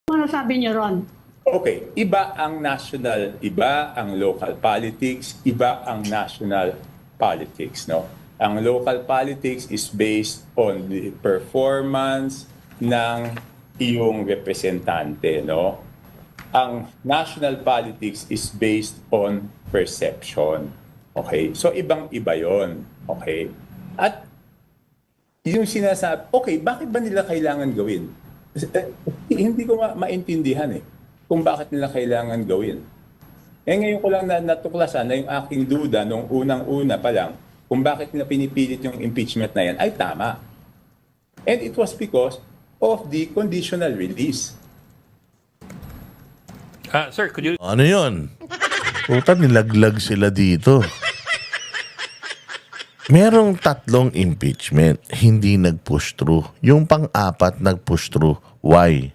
Ano sabi niyo ron? Okay, iba ang national, iba ang local politics, iba ang national politics, no? Ang local politics is based on the performance ng iyong representante, no? Ang national politics is based on perception. Okay? So ibang-iba 'yon. Okay? At yung sinasabi, okay, bakit ba nila kailangan gawin? Hindi ko maintindihan kung bakit nila kailangan gawin. Ngayon ko lang natuklasan na yung aking duda nung unang-una pa lang kung bakit nila pinipilit yung impeachment na yan ay tama. And it was because of the conditional release. Sir, could you... Ano yun? Puta, nilaglag sila dito. Merong 3 impeachment, hindi nag-push through. Yung pang-4 nag-push through. Why?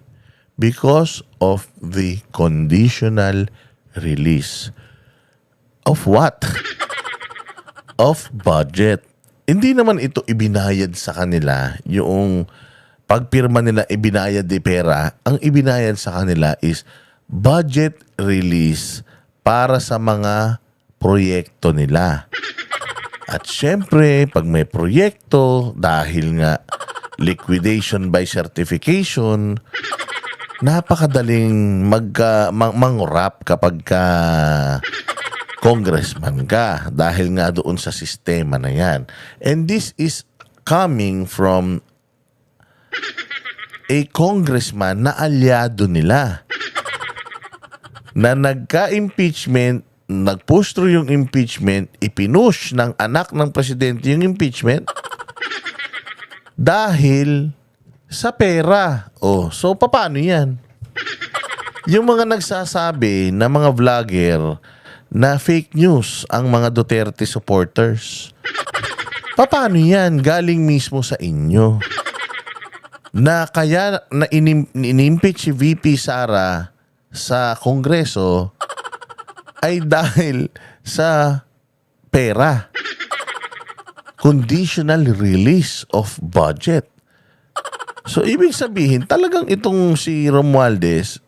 Because of the conditional release. Of what? Of budget. Hindi naman ito ibinayad sa kanila. Yung pagpirma nila ibinayad de pera, ang ibinayad sa kanila is budget release para sa mga proyekto nila. At syempre, pag may proyekto, dahil nga liquidation by certification, napakadaling mangurap kapag ka congressman ka dahil nga doon sa sistema na yan. And this is coming from a congressman na alyado nila na nagka-impeachment, nag-push through yung impeachment, ipinush ng anak ng presidente yung impeachment dahil sa pera. Oh, so paano yan? Yung mga nagsasabi na mga vlogger na fake news ang mga Duterte supporters. Paano yan? Galing mismo sa inyo. Na kaya na inimpeach si VP Sara sa Kongreso ay dahil sa pera. Conditional release of budget. So, ibig sabihin, talagang itong si Romualdez,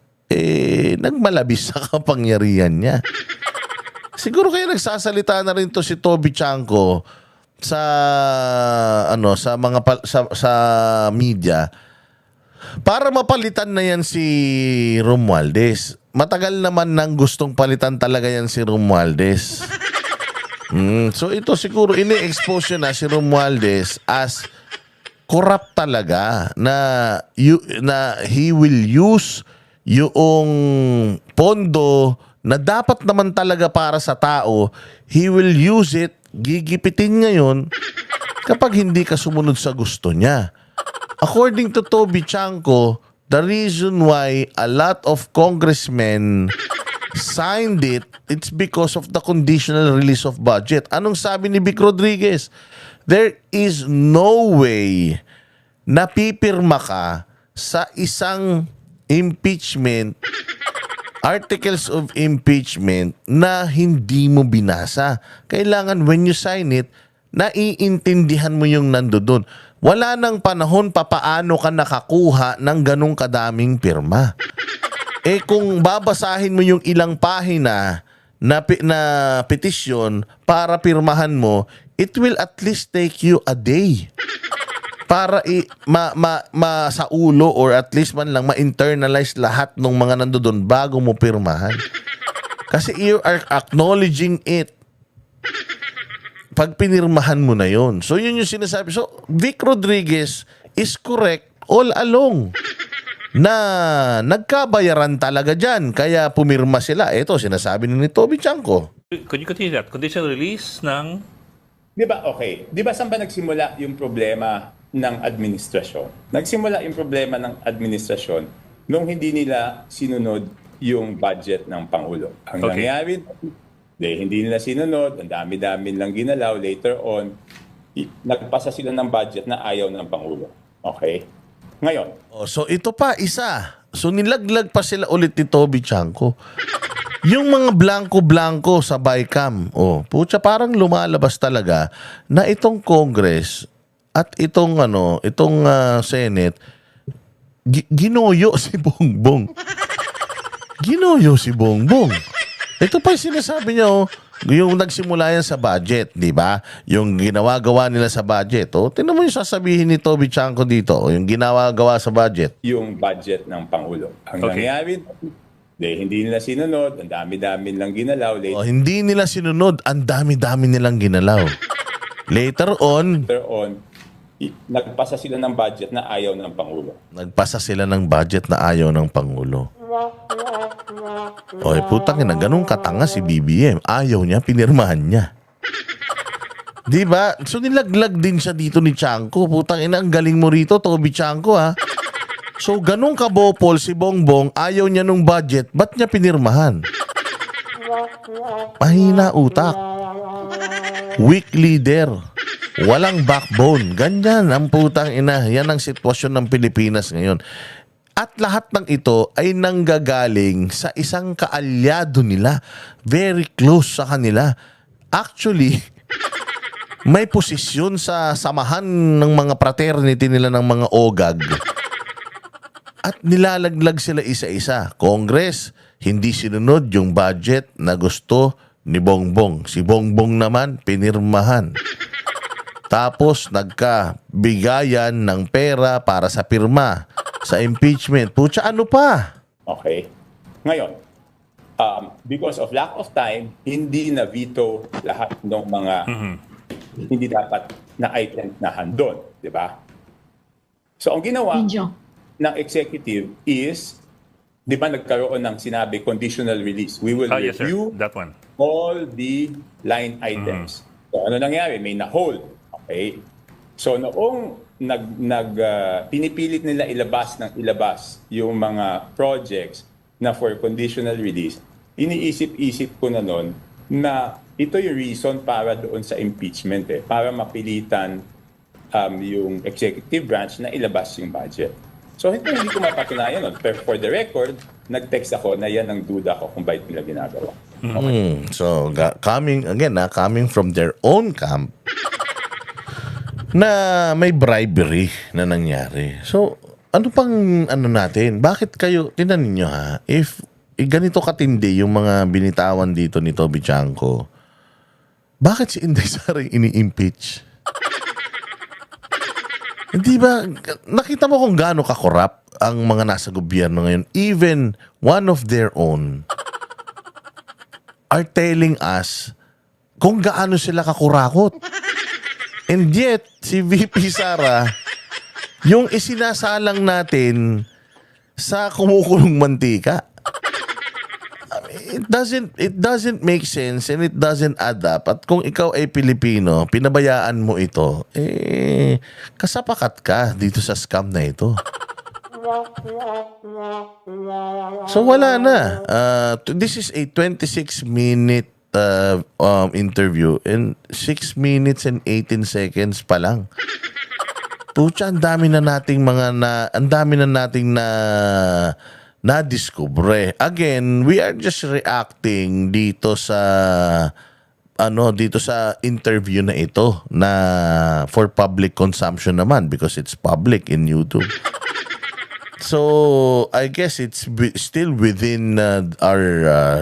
nagmalabis sa kapangyarihan niya. Siguro kaya nagsasalita na rin to si Toby Chanko sa sa media para mapalitan na yan si Romualdez. Matagal naman nang gustong palitan talaga yan si Romualdez. So ito siguro ini-expose na si Romualdez as corrupt talaga na he will use yung pondo na dapat naman talaga para sa tao, he will use it, gigipitin niya yun kapag hindi ka sumunod sa gusto niya. According to Toby Chanko, the reason why a lot of congressmen signed it, it's because of the conditional release of budget. Anong sabi ni Vic Rodriguez? There is no way na pipirma ka sa isang impeachment, articles of impeachment na hindi mo binasa. Kailangan when you sign it, naiintindihan mo yung nandoon. Wala nang panahon papaano ka nakakuha ng ganong kadaming pirma. Kung babasahin mo yung ilang pahina na petisyon para pirmahan mo, it will at least take you a day para sa ulo or at least man lang ma-internalize lahat ng mga nandoon bago mo pirmahan. Kasi you are acknowledging it pag pinirmahan mo na yon. So yun yung sinasabi. So Vic Rodriguez is correct all along na nagkabayaran talaga dyan. Kaya pumirma sila. Ito, sinasabi ni Toby Chanko. Could you continue that? Conditional release ng... Di ba, okay. Di ba saan ba nagsimula yung problema ng administrasyon? Nagsimula yung problema ng administrasyon nung hindi nila sinunod yung budget ng Pangulo. Ang nangyari, hindi nila sinunod, ang dami-dami lang ginalaw. Later on, nagpasa sila ng budget na ayaw ng Pangulo. Okay? Ngayon. So ito pa, isa. So nilaglag pa sila ulit ni Toby Chanko. Yung mga blanco-blanco sa BICAM, pucha, parang lumalabas talaga na itong Congress at itong Senate, Ginoyo si Bongbong. Ginoyo si Bongbong. Ito pa yung sinasabi niya, oh, yung nagsimula yan sa budget, di ba? Yung ginawa-gawa nila sa budget. Oh, tingnan mo yung sasabihin ni Toby Chanco dito, oh, yung ginawa-gawa sa budget. Yung budget ng Pangulo. Ang Okay. nangyari, hindi nila sinunod, ang dami-dami lang ginalaw. Oh, hindi nila sinunod, ang dami-dami nilang ginalaw. Later on, Nagpasa sila ng budget na ayaw ng Pangulo. nagpasa sila ng budget na ayaw ng Pangulo. Oy, putang ina, ganun katanga si BBM. Ayaw niya, pinirmahan niya. Di ba? So nilaglag din siya dito ni Chanco. Putang ina, ang galing mo rito, Toby Chanco, ha? So ganun kabopol si Bongbong, ayaw niya nung budget, ba't niya pinirmahan? Mahina utak. Weak leader. Walang backbone. Ganyan ang putang ina. Yan ang sitwasyon ng Pilipinas ngayon. At lahat ng ito ay nanggagaling sa isang kaalyado nila. Very close sa kanila. Actually, may posisyon sa samahan ng mga fraternity nila ng mga OGAG. At nilalaglag sila isa-isa. Congress, hindi sinunod yung budget na gusto ni Bongbong. Si Bongbong naman, pinirmahan. Tapos nagkabigayan ng pera para sa pirma, sa impeachment. Pucha, ano pa? Okay? Ngayon, because of lack of time, hindi na veto lahat ng mga hindi dapat na item na handon. Di ba? So, ang ginawa ng executive is, di ba nagkaroon ng sinabi conditional release. We will Yes, sir. review That one. all the line items. So, ano nangyari? May na-hold. Okay? So, noong pinipilit nila ilabas yung mga projects na for conditional release, iniisip-isip ko na noon na ito yung reason para doon sa impeachment, para mapilitan yung executive branch na ilabas yung budget. So, hindi ko mapatunayan nun. Pero for the record, nag-text ako na yan ang duda ko kung bakit nila ginagawa. So, coming from their own camp, na may bribery na nangyari. So, ano pang natin? Bakit kayo, tinan ninyo ha, if ganito katindi yung mga binitawan dito ni Toby Chanco, bakit si Inday Sara ini-impeach? Hindi ba, nakita mo kung gaano kakorap ang mga nasa gobyerno ngayon? Even one of their own are telling us kung gaano sila kakurakot. And yet, si VP Sara, yung isinasalang natin sa kumukulong mantika. I mean, it doesn't make sense and it doesn't add up. At kung ikaw ay Pilipino, pinabayaan mo ito, kasapakat ka dito sa scam na ito. So wala na. This is a 26-minute interview and 6 minutes and 18 seconds pa lang. Pucha, ang dami na nating na-discover. Again, we are just reacting dito sa interview na ito na for public consumption naman because it's public in YouTube. So, I guess it's still within our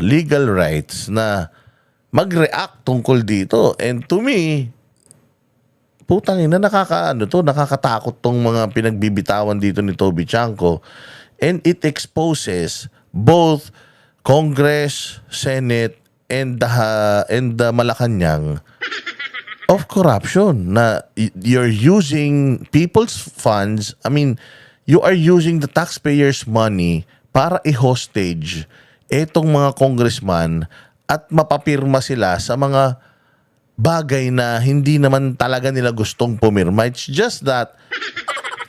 legal rights na mag-react tungkol dito. And to me, putang ina, nakakatakot tong mga pinagbibitawan dito ni Toby Chanco. And it exposes both Congress, Senate, and the Malacanang of corruption. Na you're using people's funds, you are using the taxpayers' money para i-hostage etong mga congressman at mapapirma sila sa mga bagay na hindi naman talaga nila gustong pumirma. It's just that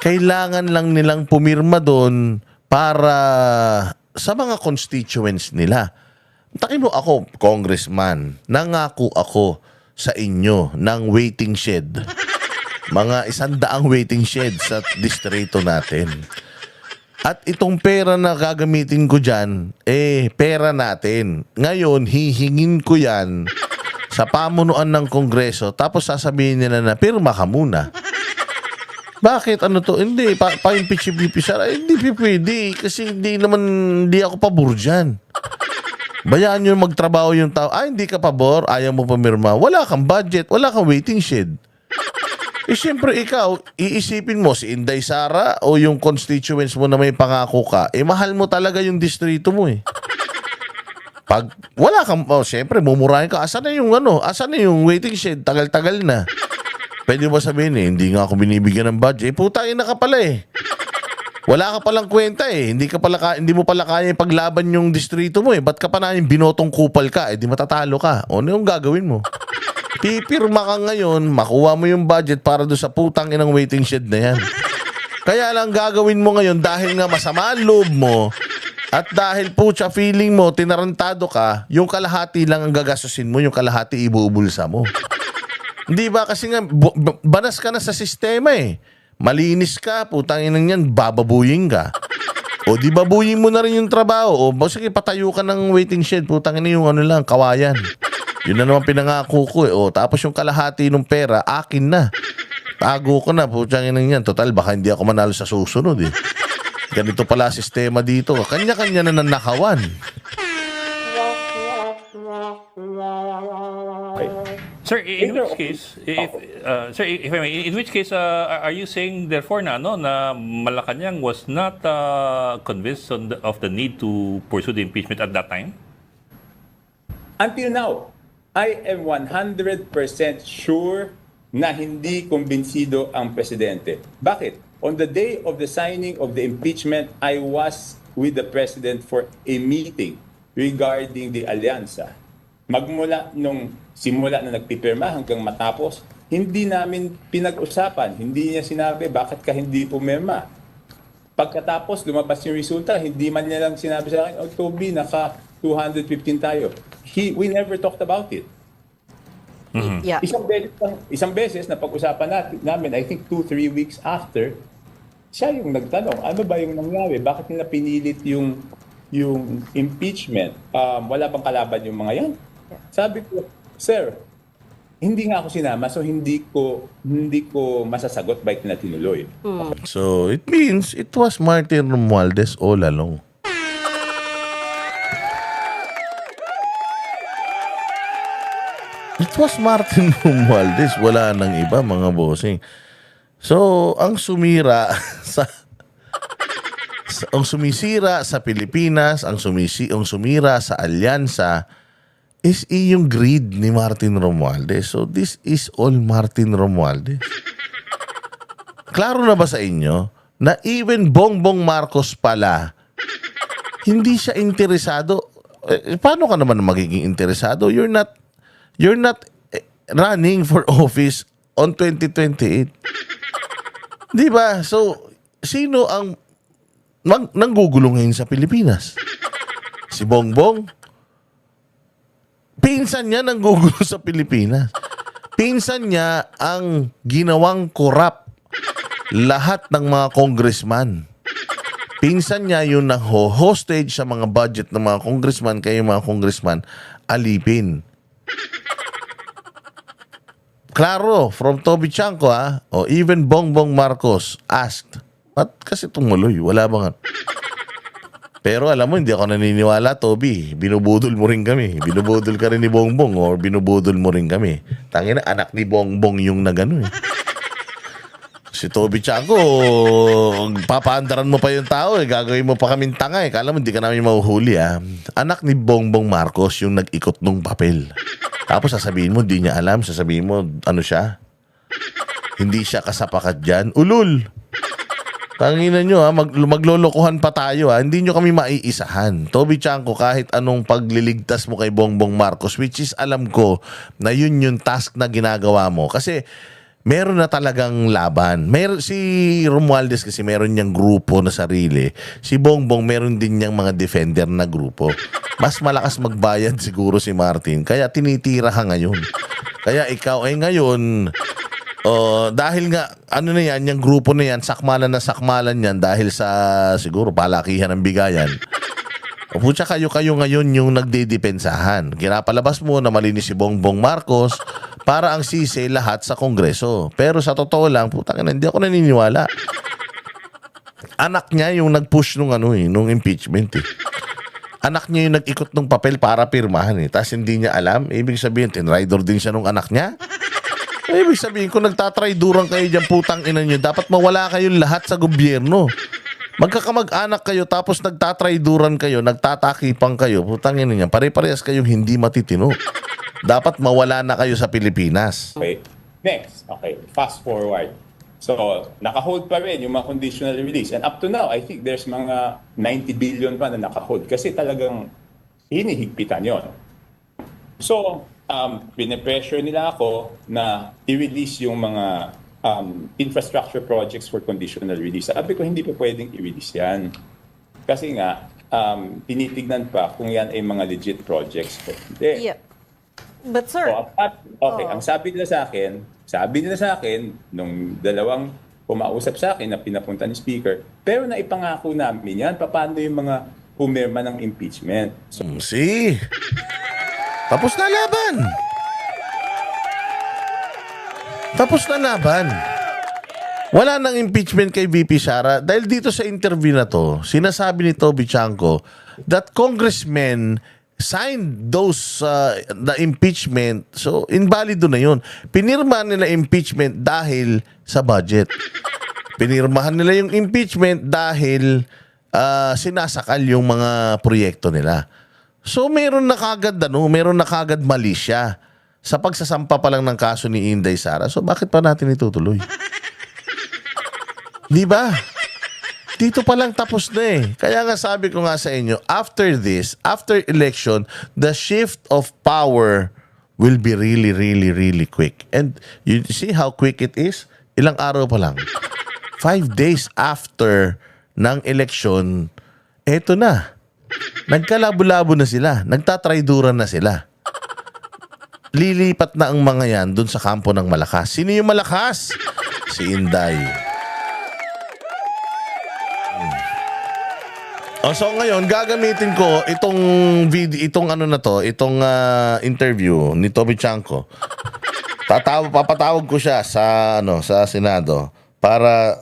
kailangan lang nilang pumirma doon para sa mga constituents nila. Takin mo ako, congressman, nangako ako sa inyo ng waiting shed. Mga 100 waiting shed sa distrito natin. At itong pera na gagamitin ko dyan, pera natin. Ngayon, hihingin ko yan sa pamunuan ng Kongreso tapos sasabihin nila na, pirma ka muna. Bakit? Ano to? Hindi, pa-impeach si VP Sara. Hindi pwede. Kasi hindi ako pabor dyan. Bayaan nyo magtrabaho yung tao. Hindi ka pabor, ayaw mo pumirma. Wala kang budget, wala kang waiting shed. Siyempre ikaw, iisipin mo si Inday Sara o yung constituents mo na may pangako ka, mahal mo talaga yung distrito mo Pag wala kang, siyempre, mumurahin ka. Asan na yung waiting shed? Tagal-tagal na. Pwede mo sabihin hindi nga ako binibigyan ng budget. Putangin na ka pala Wala ka palang kwenta Hindi mo pala kaya paglaban yung distrito mo Ba't ka pa na yung binotong kupal ka? Di matatalo ka. Ano yung gagawin mo? Pipirma ka ngayon, makuha mo yung budget para doon sa putang inang waiting shed na yan. Kaya lang gagawin mo ngayon dahil nga masama ang loob mo at dahil putya feeling mo, tinarantado ka, yung kalahati lang ang gagastusin mo, yung kalahati ibuubulsa mo. Hindi ba? Kasi nga, banas ka na sa sistema Malinis ka, putang inang yan, bababuyin ka. O di babuyin mo na rin yung trabaho. O sige, patayo ka ng waiting shed, putang ina yung kawayan. Yun na naman pinangako ko O tapos yung kalahati ng pera, akin na. Tago ko na, putang inang yan. Total, baka hindi ako manalo sa susunod Ganito pala sistema dito. Kanya-kanya na nanakawan. Sir, in which case, if I may, in which case, are you saying therefore na Malacanang was not convinced of the need to pursue the impeachment at that time? Until now, I am 100% sure na hindi kumbinsido ang presidente. Bakit? On the day of the signing of the impeachment, I was with the president for a meeting regarding the alyansa. Magmula nung simula na nagpipirma hanggang matapos, hindi namin pinag-usapan. Hindi niya sinabi, bakit ka hindi pumirma? Pagkatapos, lumabas yung resulta, hindi man niya lang sinabi sa akin, Toby, naka 215 tayo. We never talked about it. Mm-hmm. Yeah. Isang beses na pag-usapan namin, I think 2-3 weeks after, siya yung nagtanong, ano ba yung nangyari? Bakit nila pinilit yung impeachment? Wala bang kalaban yung mga yan? Sabi ko, sir, hindi nga ako sinama, so hindi ko masasagot bakit na tinuloy. So, it means it was Martin Romualdez all along. It was Martin Romualdez. Wala nang iba, mga bossing. So, ang sumira ang sumisira sa Pilipinas, ang sumira sa alyansa is yung greed ni Martin Romualdez. So, this is all Martin Romualdez. Klaro na ba sa inyo na even Bongbong Marcos pala, hindi siya interesado? Paano ka naman magiging interesado? You're not running for office on 2028. Di ba? So, sino ang nanggugulo ngayon sa Pilipinas? Si Bongbong? Pinsan niya nanggugulo sa Pilipinas. Pinsan niya ang ginawang korap lahat ng mga congressman. Pinsan niya yung nang-hostage sa mga budget ng mga congressman, kaya yung mga congressman alipin. Klaro, from Toby Chanco o even Bongbong Marcos asked, ba't kasi tumuloy? Wala bang Pero alam mo, hindi ako naniniwala, Toby. Binubudol mo rin kami. Binubudol ka rin ni Bongbong or binubudol mo rin kami. Tangina, anak ni Bongbong yung nagano Si Toby Chanco, papaandaran mo pa yung tao gagawin mo pa kaming tanga Kala mo, hindi ka namin mahuhuli Anak ni Bongbong Marcos yung nag-ikot nung papel. Tapos sasabihin mo, di niya alam. Sasabihin mo, ano siya? Hindi siya kasapakat dyan. Ulul! Tanginan nyo maglolokohan pa tayo Hindi nyo kami maiisahan. Toby Chanco, kahit anong pagliligtas mo kay Bongbong Marcos, which is alam ko na yun yung task na ginagawa mo. Kasi meron na talagang laban. Si Romualdez kasi meron niyang grupo na sarili. Si Bongbong meron din niyang mga defender na grupo. Mas malakas magbayad siguro si Martin. Kaya tinitira ka ngayon. Kaya ikaw ngayon, dahil nga, yung grupo na yan, sakmalan na sakmalan yan dahil sa siguro palakihan ng bigayan. Pucha kayo ngayon yung nagdedepensahan. Kinapalabas mo na malinis si Bongbong Marcos para ang sisi lahat sa Kongreso. Pero sa totoo lang, putang ina, hindi ako naniniwala. Anak niya yung nag-push nung impeachment eh. Anak niya yung nag-ikot ng papel para pirmahan eh. Tapos hindi niya alam. Ibig sabihin, tinrider din siya nung anak niya. Ibig sabihin, kung nagtatrayduran kayo dyan, putang ina nyo, dapat mawala kayong lahat sa gobyerno. Magkakamag-anak kayo, tapos nagtatrayduran kayo, nagtatakipang kayo, putang ina nyo, pare-parehas kayong hindi matitino. Dapat mawala na kayo sa Pilipinas. Okay. Next. Okay. Fast forward. So, naka-hold pa rin yung mga conditional release. And up to now, I think there's mga 90 billion pa na naka-hold. Kasi talagang hinihigpitan yon. So, pinipressure nila ako na i-release yung mga infrastructure projects for conditional release. Sabi ko, hindi pa pwedeng i-release yan. Kasi nga, tinitignan pa kung yan ay mga legit projects. Hindi. Yep. But sir, Ang sabi nila sa akin, nung dalawang pumausap sa akin na pinapunta ni Speaker, pero naipangako namin yan, paano yung mga pumirma ng impeachment. So, See? Tapos na laban. Tapos na laban. Wala nang impeachment kay VP Sara dahil dito sa interview na to, sinasabi ni Toby Chanco that congressmen signed those the impeachment. So, invalido na yun. Pinirmahan nila impeachment dahil sa budget. Pinirmahan nila yung impeachment dahil sinasakal yung mga proyekto nila. So, meron na kagad mali siya sa pagsasampa pa lang ng kaso ni Inday Sara. So, bakit pa natin itutuloy? Di ba? Dito pa lang tapos na eh. Kaya nga sabi ko nga sa inyo, after election, the shift of power will be really, really, really quick. And you see how quick it is? Ilang araw pa lang. 5 days after ng election, eto na. Nagkalabo-labo na sila. Nagtatrayduran na sila. Lilipat na ang mga yan dun sa kampo ng malakas. Sino yung malakas? Si Inday. So ngayon, gagamitin ko itong video, itong interview ni Toby Chanco. Papatawag ko siya sa Senado para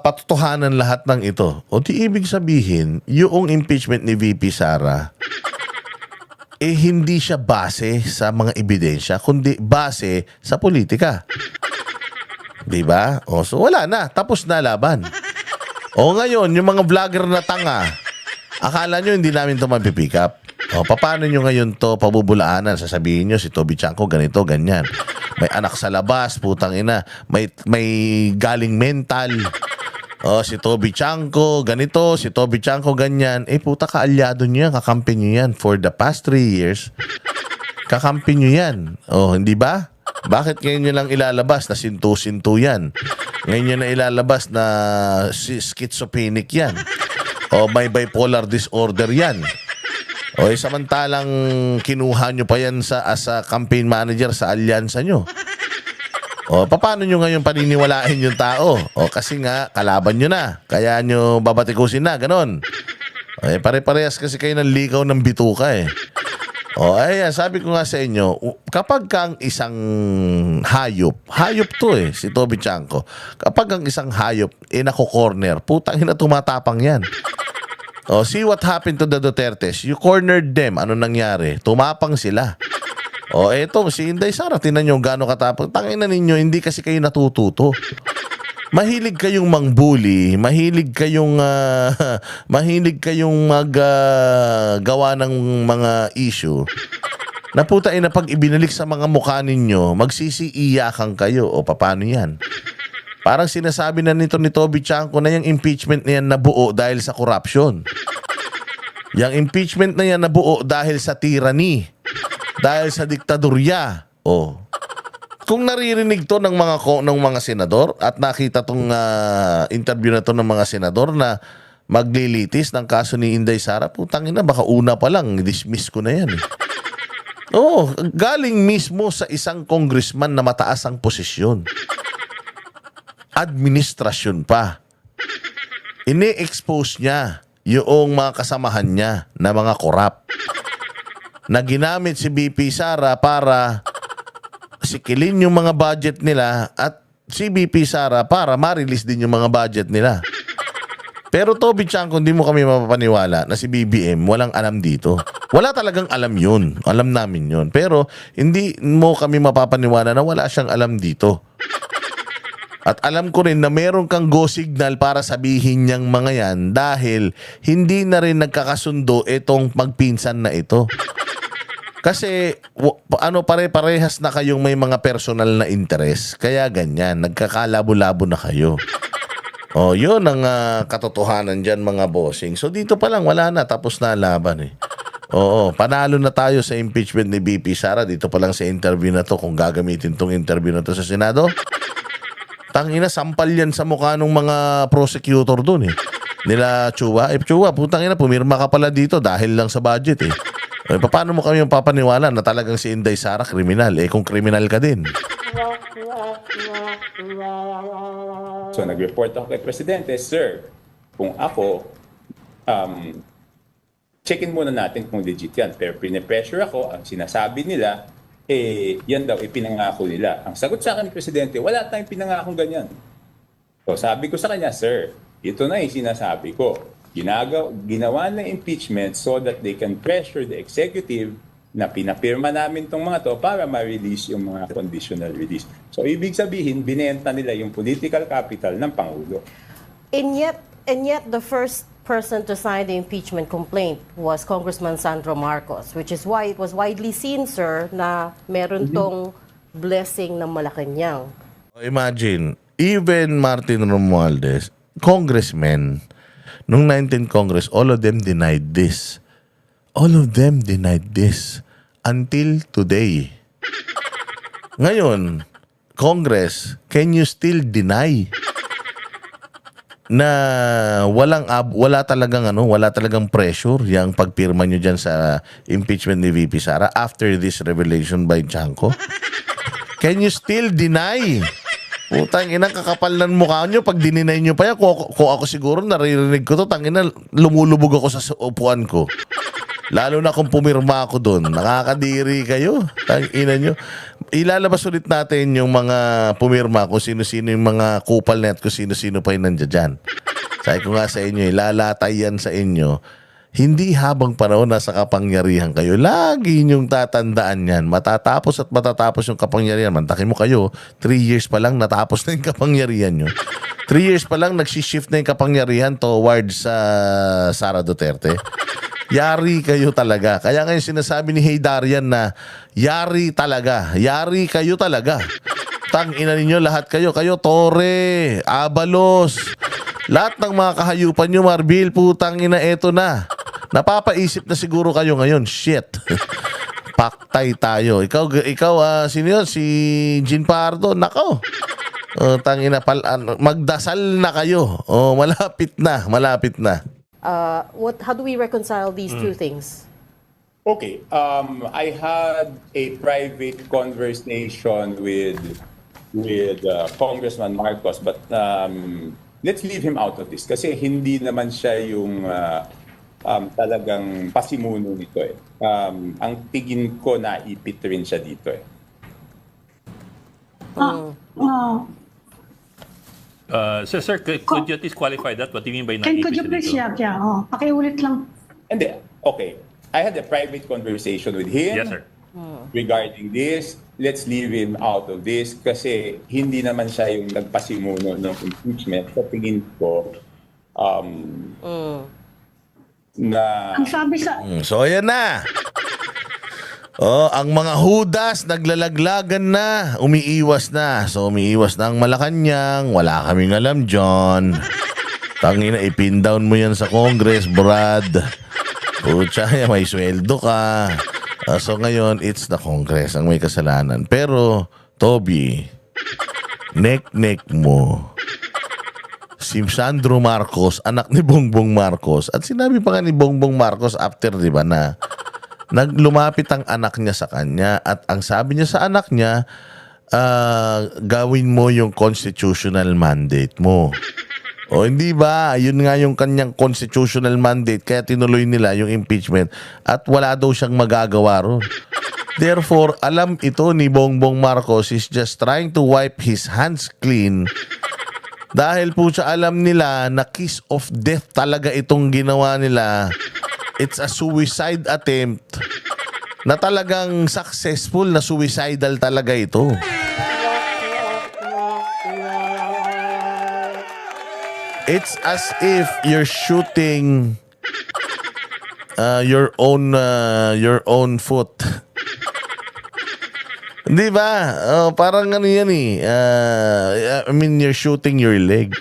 patutuhanan lahat ng ito. O di ibig sabihin, yung impeachment ni VP Sara hindi siya base sa mga ebidensya, kundi base sa politika. 'Di ba? So wala na, tapos na laban. O ngayon, yung mga vlogger na tanga, akala nyo hindi namin ito mapipick up. O paano nyo ngayon to pabubulaanan? Sasabihin nyo si Toby Chanco ganito, ganyan. May anak sa labas, putang ina. May galing mental. O si Toby Chanco ganito, si Toby Chanco ganyan. Puta, kaalyado nyo yan, kakampi nyo yan. For the past 3 years, kakampi nyo yan. O, hindi ba? Bakit ngayon nyo lang ilalabas na sintu-sintu yan? Ngayon nyo na ilalabas na schizophrenic yan. O may bipolar disorder yan. O samantalang kinuha nyo pa yan as a campaign manager sa alyansa nyo. O paano nyo ngayon paniniwalain yung tao? O kasi nga, kalaban nyo na. Kaya nyo babatikusin na, ganon. Pare-parehas kasi kayo ng ligaw ng bituka eh. Sabi ko nga sa inyo, kapag kang isang hayop to si Toby Chanco, kapag ang isang hayop, nako-corner, putang ina, tumatapang yan. See what happened to the Dutertes? You cornered them. Ano nangyari? Tumapang sila. Eto, si Inday Sara, tinan nyo gano'ng katapang. Tangina ninyo, hindi kasi kayo natututo. Mahilig kayong mangbuli, mahilig kayong gawa ng mga issue. Na puta na pag ibinalik sa mga mukha ninyo, magsisiiyakan kayo. O paano yan? Parang sinasabi na nito ni Toby Chanco na yung impeachment na yan nabuo dahil sa corruption. Yung impeachment na yan nabuo dahil sa tyranny. Dahil sa diktadurya. Kung naririnig to ng mga senador at nakita tong interview na to ng mga senador na maglilitis ng kaso ni Inday Sara, putang ina, baka una pa lang dismiss ko na yan. Galing mismo sa isang congressman na mataas ang posisyon. Administrasyon pa. Ini-expose niya yung mga kasamahan niya na mga korap na ginamit si VP Sara para sisikilin yung mga budget nila at si BP Sara para ma-release din yung mga budget nila. Pero Toby Chanco, hindi mo kami mapapaniwala na si BBM walang alam dito. Wala talagang alam yun. Alam namin yun. Pero hindi mo kami mapapaniwala na wala siyang alam dito. At alam ko rin na meron kang go signal para sabihin niyang mga yan dahil hindi na rin nagkakasundo itong magpinsan na ito. Kasi pare-parehas na kayong may mga personal na interest. Kaya ganyan, nagkakalabo-labo na kayo. Oh, yun ang katotohanan dyan mga bossing. So dito pa lang wala na, tapos na laban eh. Oo, panalo na tayo sa impeachment ni BP Sara. Dito pa lang sa interview na to, kung gagamitin tong interview na to sa Senado. Tangina, sampal yan sa mukha ng mga prosecutor dun eh. Nila Chua. Chua, putang ina, pumirma ka pala dito dahil lang sa budget eh. Paano mo kami yung papaniwala na talagang si Inday Sara kriminal? Eh kung kriminal ka din. So nag-report ako kay Presidente, Sir, kung ako, checkin muna natin kung legit yan. Pero pinipressure ako, ang sinasabi nila, yan daw, ipinangako nila. Ang sagot sa akin ni Presidente, wala tayong pinangakong ganyan. So sabi ko sa kanya, Sir, ito na yung sinasabi ko. Ginawa na impeachment so that they can pressure the executive na pinapirma namin tong mga to para ma-release yung mga conditional release. So, ibig sabihin, binenta nila yung political capital ng Pangulo. And yet, the first person to sign the impeachment complaint was Congressman Sandro Marcos, which is why it was widely seen, sir, na meron tong blessing ng Malacanang. Imagine, even Martin Romualdez, congressmen, nung 19th Congress, all of them denied this. All of them denied this until today. Ngayon, Congress, can you still deny na wala talagang pressure yung pagpirma nyo dyan sa impeachment ni VP Sara after this revelation by Chanco? Can you still deny? Putang ina, kakapal ng mukha nyo pag dininay nyo pa yan. Kung ako siguro naririnig ko to, tangina, lumulubog ako sa upuan ko. Lalo na kung pumirma ako doon. Nakakadiri kayo. Tangina nyo. Ilalabas ulit natin yung mga pumirma, kung sino-sino yung mga kupal net, kung sino-sino pa yung nandiyan dyan. Sabi ko nga sa inyo, ilalatay yan sa inyo. Hindi habang panahon nasa kapangyarihan kayo. Lagi nyong tatandaan yan. Matatapos at matatapos yung kapangyarihan. Mantakin mo kayo, 3 years pa lang natapos na yung kapangyarihan nyo. 3 years pa lang nagsishift na yung kapangyarihan towards Sara Duterte. Yari kayo talaga. Kaya ngayon sinasabi ni Haydarian na yari talaga. Yari kayo talaga. Tangina ninyo lahat kayo. Kayo, Torre, Abalos. Lahat ng mga kahayupan nyo, Marbil, putang ina, eto na. Napapaisip na siguro kayo ngayon. Shit. Paktay tayo. Ikaw sino yun? Si Jean Pardo. Nako. Tangina, magdasal na kayo. Malapit na. Malapit na. How do we reconcile these two things? Okay, I had a private conversation with Congressman Marcos, but let's leave him out of this kasi hindi naman siya yung talagang pasimuno nito eh. Ang tingin ko naipit rin siya dito eh. Sir, could you at least qualify that? What do you mean by Could you please, pakiulit lang. Hindi, okay. I had a private conversation with him. Yes, sir. Regarding this. Let's leave him out of this kasi hindi naman siya yung nagpasimuno ng impeachment. Sa tingin ko, na... Ang sabi sa... So, ayan na. Ang mga hudas naglalaglagan na, umiiwas na. So umiiwas na ang Malacanang, wala kaming alam dyan. Tangina, ipin down mo yan sa Congress, Brad. Pucha, may sweldo ka. So ngayon, it's the Congress ang may kasalanan. Pero, Toby, nek-nek mo. Si Sandro Marcos, anak ni Bongbong Marcos. At sinabi pa nga ni Bongbong Marcos after, di ba, na naglumapit ang anak niya sa kanya at ang sabi niya sa anak niya, gawin mo yung constitutional mandate mo. O hindi ba? Yun nga yung kanyang constitutional mandate kaya tinuloy nila yung impeachment at wala daw siyang magagawa ron. Therefore, alam ito ni Bongbong Marcos is just trying to wipe his hands clean dahil po siya alam nila na kiss of death talaga itong ginawa nila. It's a suicide attempt na talagang successful na suicidal talaga ito. It's as if you're shooting your own foot. Di ba? Parang ano yan eh. I mean, you're shooting your leg.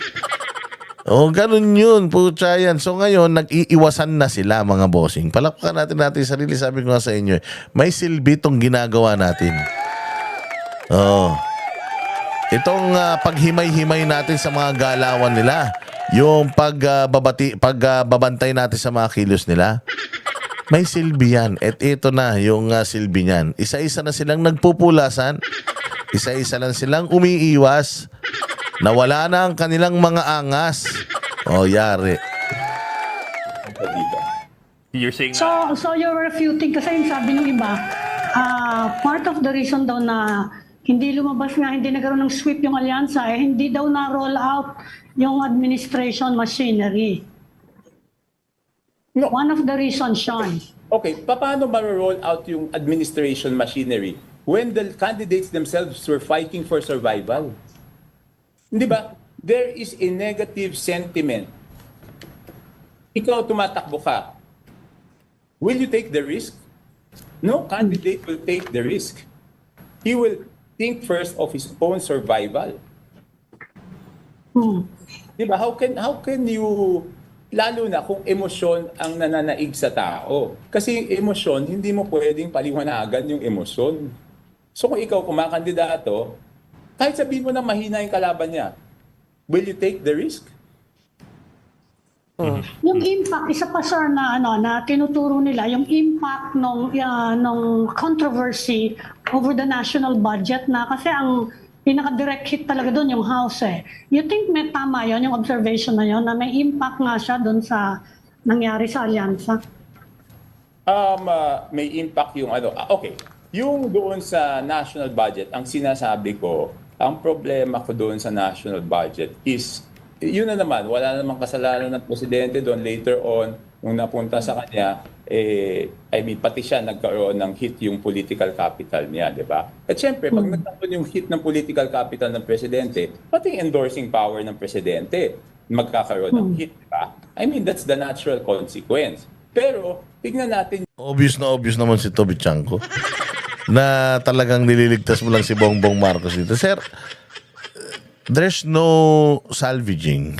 Ganun yun. Pucha yan. So ngayon, nag-iiwasan na sila mga bossing. Palakpakan natin sarili. Sabi ko nga sa inyo, may silbi itong ginagawa natin. Itong paghimay-himay natin sa mga galawan nila. Yung pagbabantay natin sa mga kilos nila. May silbi yan. At ito na yung silbi niyan. Isa-isa na silang nagpupulasan. Isa-isa lang silang umiiwas. Nawala na ang kanilang mga angas. Yari. You're saying So you're refuting kasi yung sabi ng iba, part of the reason daw na hindi lumabas nga, hindi nagkaroon ng sweep yung alyansa, hindi daw na-roll out yung administration machinery. No. One of the reasons, Sean. Okay, paano ma-roll out yung administration machinery when the candidates themselves were fighting for survival? Di ba? There is a negative sentiment. Ikaw tumatakbo ka. Will you take the risk? No candidate will take the risk. He will think first of his own survival. Di ba? How can you, lalo na kung emosyon ang nananaig sa tao. Kasi yung emosyon, hindi mo pwedeng paliwanagan yung emosyon. So kung ikaw kumakandidato, kahit sabihin mo na mahina yung kalaban niya, will you take the risk? Yung impact, isa pa sir na tinuturo nila, yung impact nung controversy over the national budget na kasi ang pinaka-direct hit talaga doon yung House eh. You think may tama yon yung observation na yon na may impact nga siya doon sa nangyari sa alyansa? May impact yung okay. Yung doon sa national budget, ang sinasabi ko, ang problema ko doon sa national budget is yun na naman, wala namang kasalanan ng presidente doon later on, nung napunta sa kanya, pati siya nagkaroon ng hit yung political capital niya, di ba? At syempre, pag nagkaroon yung hit ng political capital ng presidente, pati endorsing power ng presidente, magkakaroon ng hit, di ba? That's the natural consequence. Pero, tignan natin. Obvious naman si Toby Chanko na talagang nililigtas mo lang si Bongbong Marcos dito. Sir, there's no salvaging.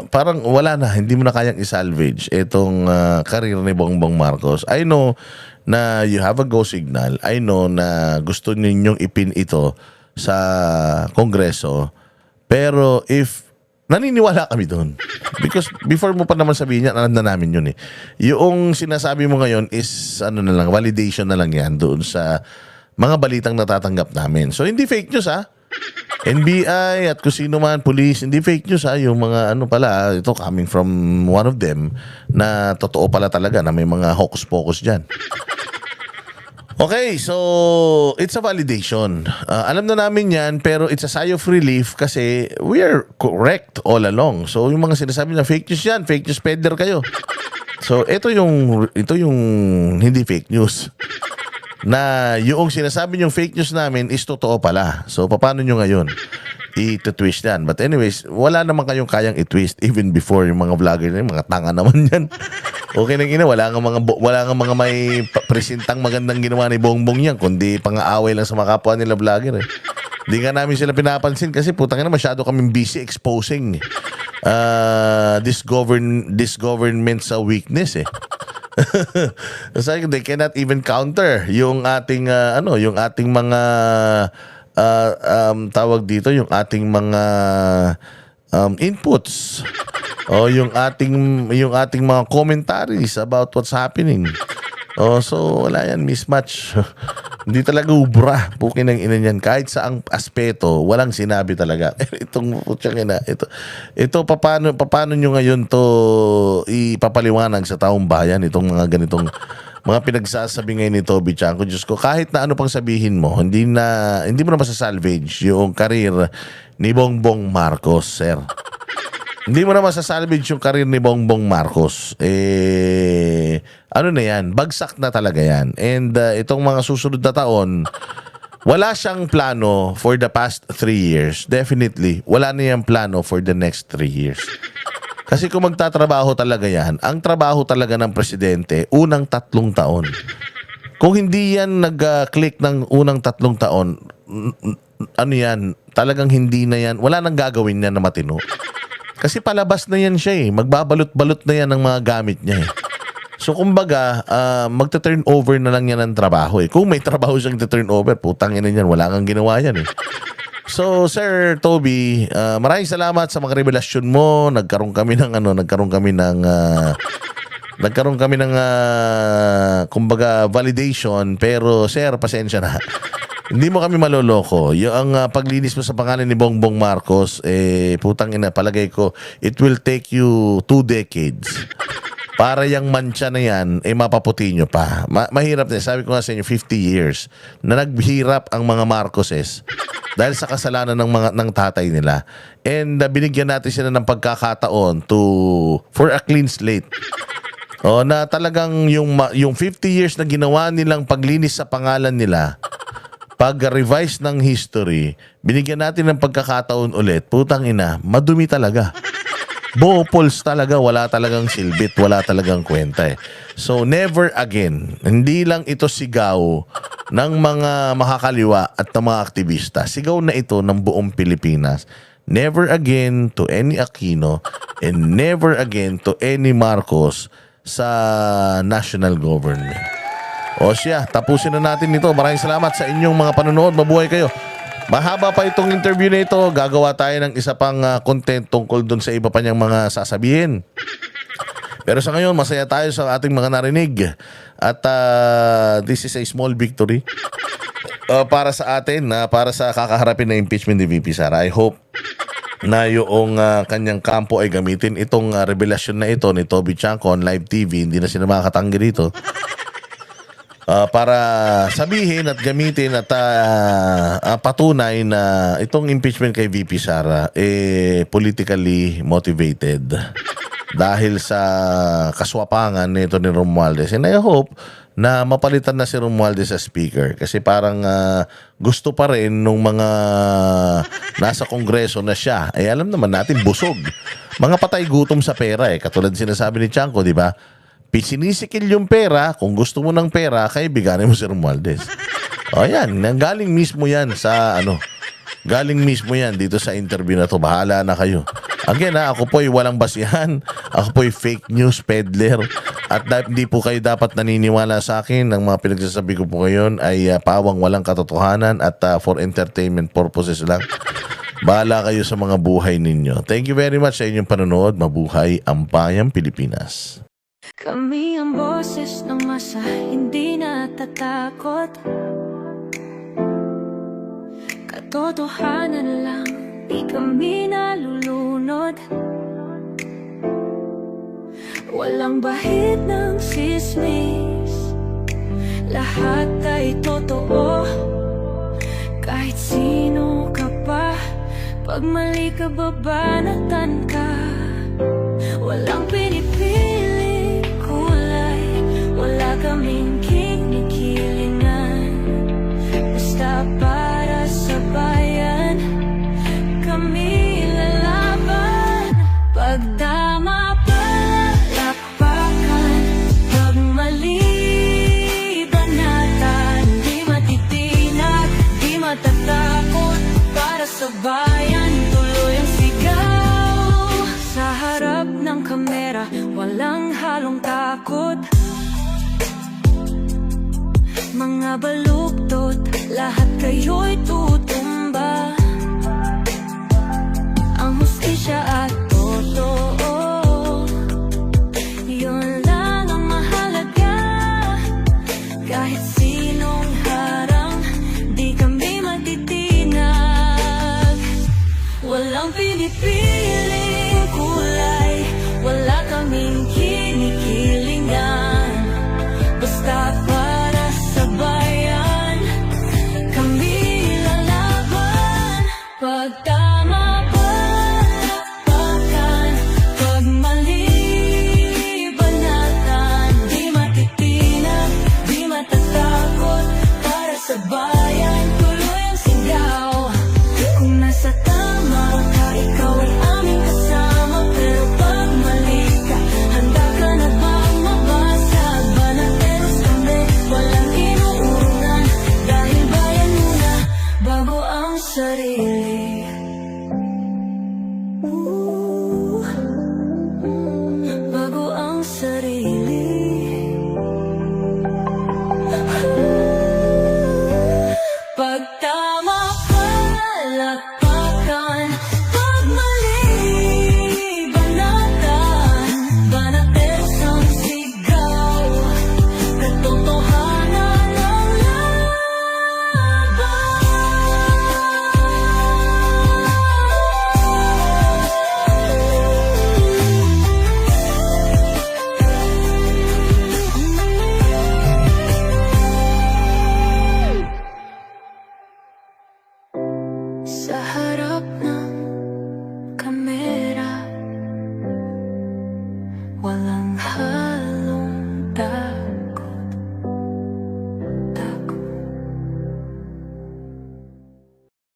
Parang wala na, hindi mo na kayang i-salvage itong career ni Bongbong Marcos. I know na you have a go signal. I know na gusto ninyong ipin ito sa Kongreso. Pero naniniwala kami doon. Because before mo pa naman sabihin yan, alam na namin yun eh. Yung sinasabi mo ngayon is validation na lang yan doon sa mga balitang natatanggap namin. So, hindi fake news NBI at kung sino man, police, hindi fake news yung mga ito coming from one of them na totoo pala talaga na may mga hocus-pocus dyan. Okay, so it's a validation. Alam na namin yan, pero it's a sigh of relief kasi we are correct all along. So yung mga sinasabi na fake news yan, fake news peddler kayo. So ito yung hindi fake news. Na yung sinasabi niyong fake news namin is totoo pala. So, paano nyo ngayon i-twist yan? But anyways, wala naman kayong kayang i-twist even before yung mga vlogger na mga tanga naman yan. Okay nang wala nga mga may presintang magandang ginawa ni Bongbong yan, kundi pang-aaway lang sa mga kapwa nila vlogger eh. Hindi nga namin sila pinapansin kasi putang ina masyado kaming busy exposing this government sa weakness eh. Kasi they cannot even counter yung ating mga tawag dito, yung ating mga inputs o yung ating mga commentaries about what's happening. So wala yan, mismatch. Hindi talaga ubra. Pukin ng ina niyan. Kahit sa ang aspeto, walang sinabi talaga. Itong putyang ina. Ito paano nyo ngayon to ipapaliwanag sa taong bayan itong mga ganitong mga pinagsasabi ngayon ni Toby Chanko, Diyos ko, kahit na ano pang sabihin mo, hindi mo na masasalvage yung karir ni Bongbong Marcos, sir. Hindi mo na masasalvage yung karir ni Bongbong Marcos. Ano na yan? Bagsak na talaga yan. And itong mga susunod na taon, wala siyang plano for the past 3 years. Definitely, wala na yung plano for the next 3 years. Kasi kung magtatrabaho talaga yan, ang trabaho talaga ng presidente, unang 3 taon. Kung hindi yan nag-click ng unang 3 taon, ano yan, talagang hindi na yan, wala nang gagawin yan na matino. Kasi palabas na yan siya eh, magbabalot-balot na yan ng mga gamit niya eh. So kumbaga, magta-turn over na lang yan ng trabaho eh. Kung may trabaho siyang turn over, putang ina niyan, wala kang ginawa yan eh. So, Sir Toby, maraming salamat sa mga revelasyon mo. Nagkaroon kami ng kumbaga validation, pero sir, pasensya na. Hindi mo kami maloloko. Yung paglinis mo sa pangalan ni Bongbong Marcos, putang ina, palagay ko, it will take you 2 decades. Para yung mancha na yan, mapaputi nyo pa. Mahirap na. Sabi ko nga sa inyo, 50 years na naghirap ang mga Marcoses dahil sa kasalanan ng tatay nila. And binigyan natin sila ng pagkakataon for a clean slate. Na talagang yung 50 years na ginawa nilang paglinis sa pangalan nila, pag-revise ng history, binigyan natin ng pagkakataon ulit. Putang ina, madumi talaga. Bopols talaga, wala talagang silbit, wala talagang kwenta eh. So never again, hindi lang ito sigaw ng mga makakaliwa at ng mga aktivista. Sigaw na ito ng buong Pilipinas. Never again to any Aquino and never again to any Marcos sa national government. O siya, tapusin na natin ito. Maraming salamat sa inyong mga panonood. Mabuhay kayo. Mahaba pa itong interview na ito. Gagawa tayo ng isa pang content tungkol dun sa iba pa niyang mga sasabihin. Pero sa ngayon, masaya tayo sa ating mga narinig. At this is a small victory para sa atin, para sa kakaharapin na impeachment ni VP Sara. I hope na yung kanyang kampo ay gamitin itong revelasyon na ito ni Toby Chanko on live TV. Hindi na sila makakatanggi dito. Para sabihin at gamitin at patunay na itong impeachment kay VP Sara politically motivated dahil sa kaswapangan nito ni Romualdez. And I hope na mapalitan na si Romualdez sa speaker kasi parang gusto pa rin nung mga nasa kongreso na siya. Alam naman natin, busog. Mga patay gutom sa pera katulad sinasabi ni Chanko, di ba? Sinisikil yung pera, kung gusto mo ng pera, kaibiganin mo si Romualdez. Yan, galing mismo yan sa galing mismo yan dito sa interview na to. Bahala na kayo. Again ako po'y walang basihan, ako po'y fake news peddler, at hindi po kayo dapat naniniwala sa akin. Ang mga pinagsasabi ko po ngayon ay pawang walang katotohanan at for entertainment purposes lang. Bahala kayo sa mga buhay ninyo. Thank you very much sa inyong panonood. Mabuhay ang bayang Pilipinas. Kami ang boses ng masa, hindi natatakot. Katotohanan lang, di kami nalulunod. Walang bahid ng sismis, lahat ay totoo. Kahit sino ka pa, pag mali ka babanatan ka. Walang pinipili kulay, wala kaming kinikilingan. Basta para sa bayan, kami lalaban. Pagdama palakpakan, pag mali banatan. Di matitinag, di matatakot, para sa bayan tuloy ang sigaw. Sa harap ng kamera, walang halong takot. Mga baluktot, lahat kayo'y tutumba. Ang hustisya at toto